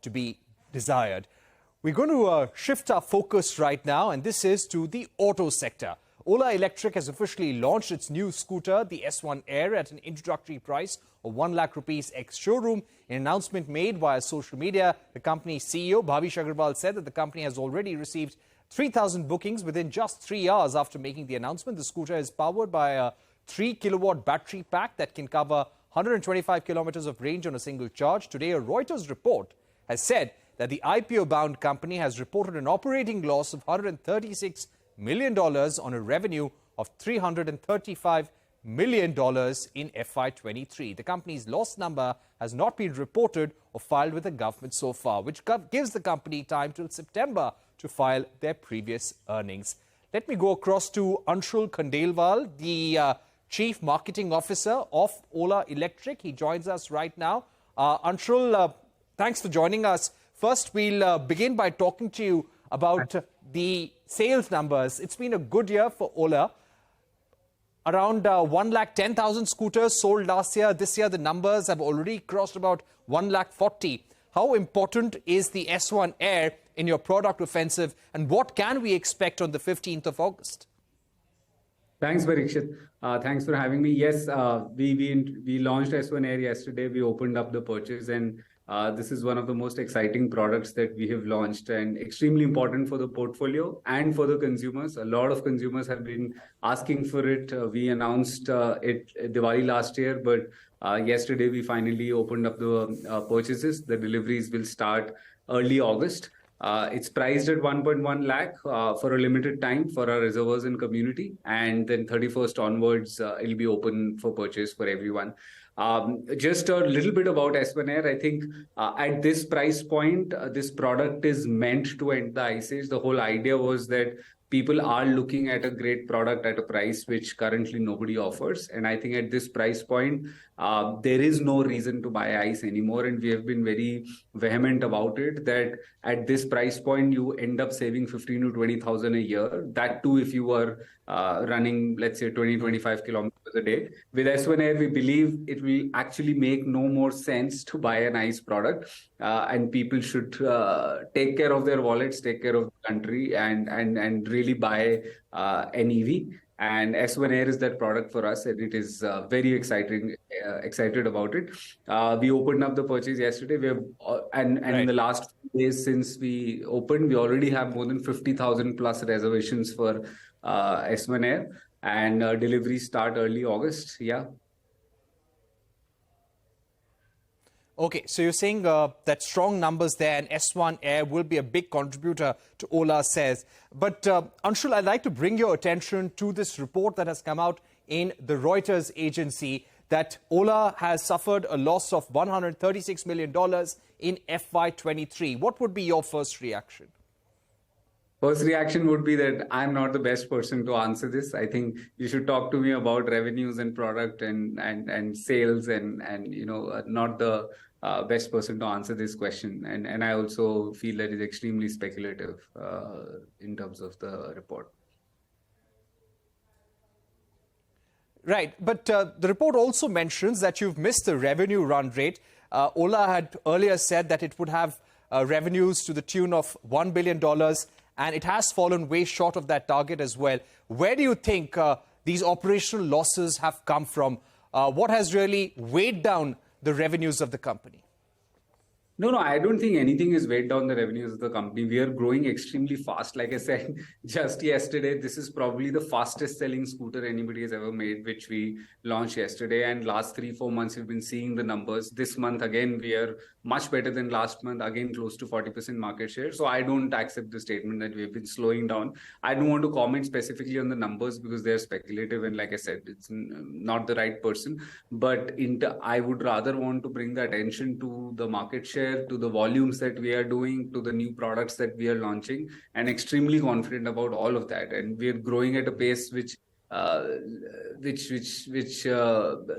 to be desired. We're going to shift our focus right now, and this is to the auto sector. OlaElectric has officially launched its new scooter, the S1 Air, at an introductory price of 1 lakh rupees ex-showroom. In an announcement made via social media, the company's CEO, Bhavish Aggarwal, said that the company has already received 3,000 bookings within just 3 hours after making the announcement. The scooter is powered by a 3-kilowatt battery pack that can cover 125 kilometers of range on a single charge. Today, a Reuters report has said that the IPO-bound company has reported an operating loss of $136 million on a revenue of $335 million in FY23. The company's loss number has not been reported or filed with the government so far, which gives the company time till September to file their previous earnings. Let me go across to Anshul Khandelwal, the Chief Marketing Officer of OlaElectric. He joins us right now. Anshul, thanks for joining us. First, we'll begin by talking to you about the sales numbers. It's been a good year for Ola. Around 110,000 scooters sold last year. This year, the numbers have already crossed about 140,000. How important is the S1 Air in your product offensive, and what can we expect on the 15th of August? Thanks, Parikshit. Thanks for having me. Yes, we launched S1 Air yesterday. We opened up the purchase, and this is one of the most exciting products that we have launched and extremely important for the portfolio and for the consumers. A lot of consumers have been asking for it. We announced it Diwali last year, but yesterday we finally opened up the purchases. The deliveries will start early August. It's priced at 1.1 lakh for a limited time for our reservoirs and community. And then 31st onwards, it'll be open for purchase for everyone. Just a little bit about S1 Air. I think at this price point, this product is meant to end the ice age. The whole idea was that people are looking at a great product at a price which currently nobody offers. And I think at this price point, there is no reason to buy ice anymore. And we have been very vehement about it, that at this price point, you end up saving 15 to 20,000 a year. That too, if you are running, let's say, 20-25 kilometers a day. With S1 Air, we believe it will actually make no more sense to buy an ice product. And people should take care of their wallets, take care of the country, and really buy an EV. And S1 Air is that product for us, and it is very exciting. Excited about it. We opened up the purchase yesterday. We have, and right. In the last few days since we opened, we already have more than 50,000 plus reservations for S1 Air, and deliveries start early August. Yeah. Okay, so you're saying that strong numbers there, and S1 Air will be a big contributor to Ola says. But Anshul, I'd like to bring your attention to this report that has come out in the Reuters agency that Ola has suffered a loss of $136 million in FY23. What would be your first reaction? First reaction would be that I'm not the best person to answer this. I think you should talk to me about revenues and product and sales and you know, not the best person to answer this question. And I also feel that it's extremely speculative in terms of the report. Right, but the report also mentions that you've missed the revenue run rate. Ola had earlier said that it would have revenues to the tune of $1 billion, and it has fallen way short of that target as well. Where do you think these operational losses have come from? What has really weighed down the revenues of the company? No, I don't think anything is weighed down the revenues of the company. We are growing extremely fast. Like I said just yesterday, this is probably the fastest selling scooter anybody has ever made, which we launched yesterday. And last 3-4 months, we've been seeing the numbers. This month, again, we are much better than last month, again, close to 40% market share. So I don't accept the statement that we've been slowing down. I don't want to comment specifically on the numbers because they're speculative. And like I said, it's not the right person. But I would rather want to bring the attention to the market share, to the volumes that we are doing, to the new products that we are launching, and extremely confident about all of that. And we are growing at a pace which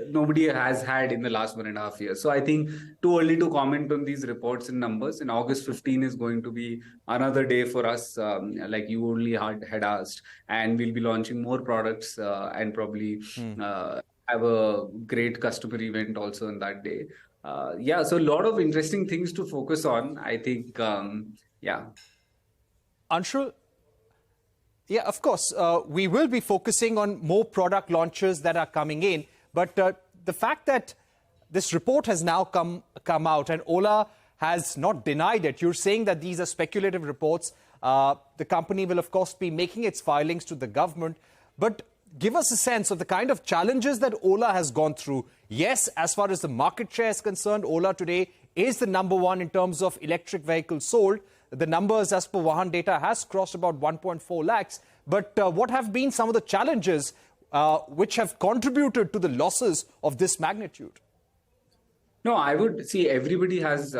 nobody has had in the last 1.5 years. So I think too early to comment on these reports and numbers. And August 15 is going to be another day for us, like you only had asked. And we'll be launching more products and probably have a great customer event also on that day. Yeah, so a lot of interesting things to focus on, I think. Yeah. Anshul, yeah, of course, we will be focusing on more product launches that are coming in. But the fact that this report has now come out and Ola has not denied it, you're saying that these are speculative reports. The company will, of course, be making its filings to the government. But give us a sense of the kind of challenges that Ola has gone through. Yes, as far as the market share is concerned, Ola today is the #1 in terms of electric vehicles sold. The numbers as per Vahan data has crossed about 1.4 lakhs. But what have been some of the challenges which have contributed to the losses of this magnitude? No, I would see everybody has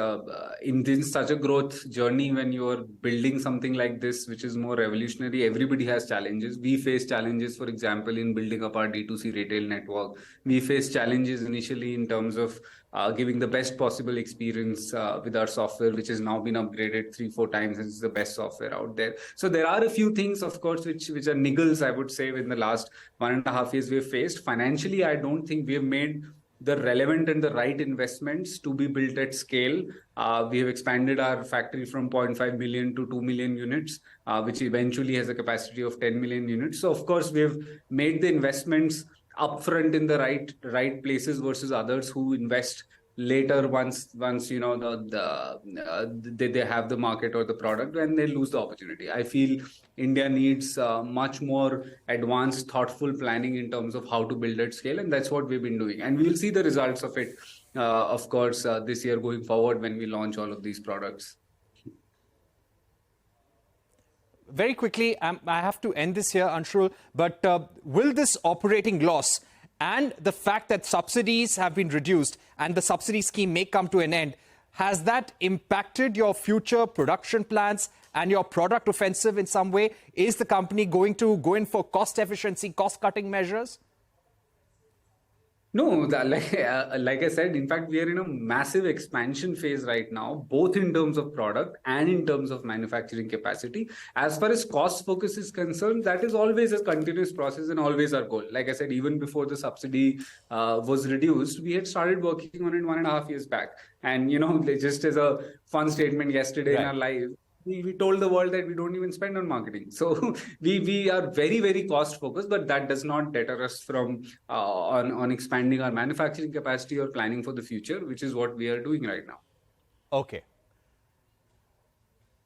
in this such a growth journey, when you're building something like this, which is more revolutionary, everybody has challenges. We face challenges, for example, in building up our D2C retail network. We face challenges initially in terms of giving the best possible experience with our software, which has now been upgraded 3-4 times and is the best software out there. So there are a few things, of course, which are niggles, I would say, in the last 1.5 years we've faced. Financially, I don't think we have made the relevant and the right investments to be built at scale. We have expanded our factory from 0.5 million to 2 million units, which eventually has a capacity of 10 million units. So, of course, we have made the investments upfront in the right places versus others who invest later once you know they have the market or the product, and they lose the opportunity. I feel India needs much more advanced, thoughtful planning in terms of how to build at scale, and that's what we've been doing. And we'll see the results of it, of course, this year going forward when we launch all of these products. Very quickly, I have to end this here, Anshul, but will this operating loss and the fact that subsidies have been reduced and the subsidy scheme may come to an end, has that impacted your future production plans and your product offensive in some way? Is the company going to go in for cost efficiency, cost-cutting measures? No, like I said, in fact, we are in a massive expansion phase right now, both in terms of product and in terms of manufacturing capacity. As far as cost focus is concerned, that is always a continuous process and always our goal. Like I said, even before the subsidy was reduced, we had started working on it 1.5 years back. And, you know, just as a fun statement yesterday in our live, we told the world that we don't even spend on marketing. So we are very, very cost focused, but that does not deter us from on expanding our manufacturing capacity or planning for the future, which is what we are doing right now. Okay.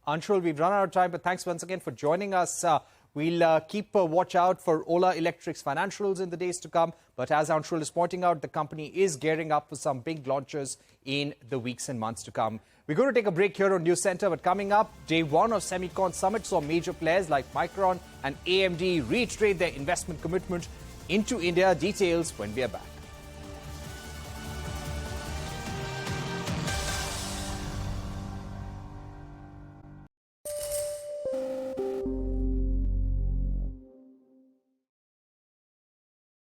Anshul, we've run out of time, but thanks once again for joining us. We'll keep a watch out for Ola Electric's financials in the days to come. But as Anshul is pointing out, the company is gearing up for some big launches in the weeks and months to come. We're going to take a break here on News Center, but coming up, day 1 of Semicon Summit saw major players like Micron and AMD reiterate their investment commitment into India. Details when we are back.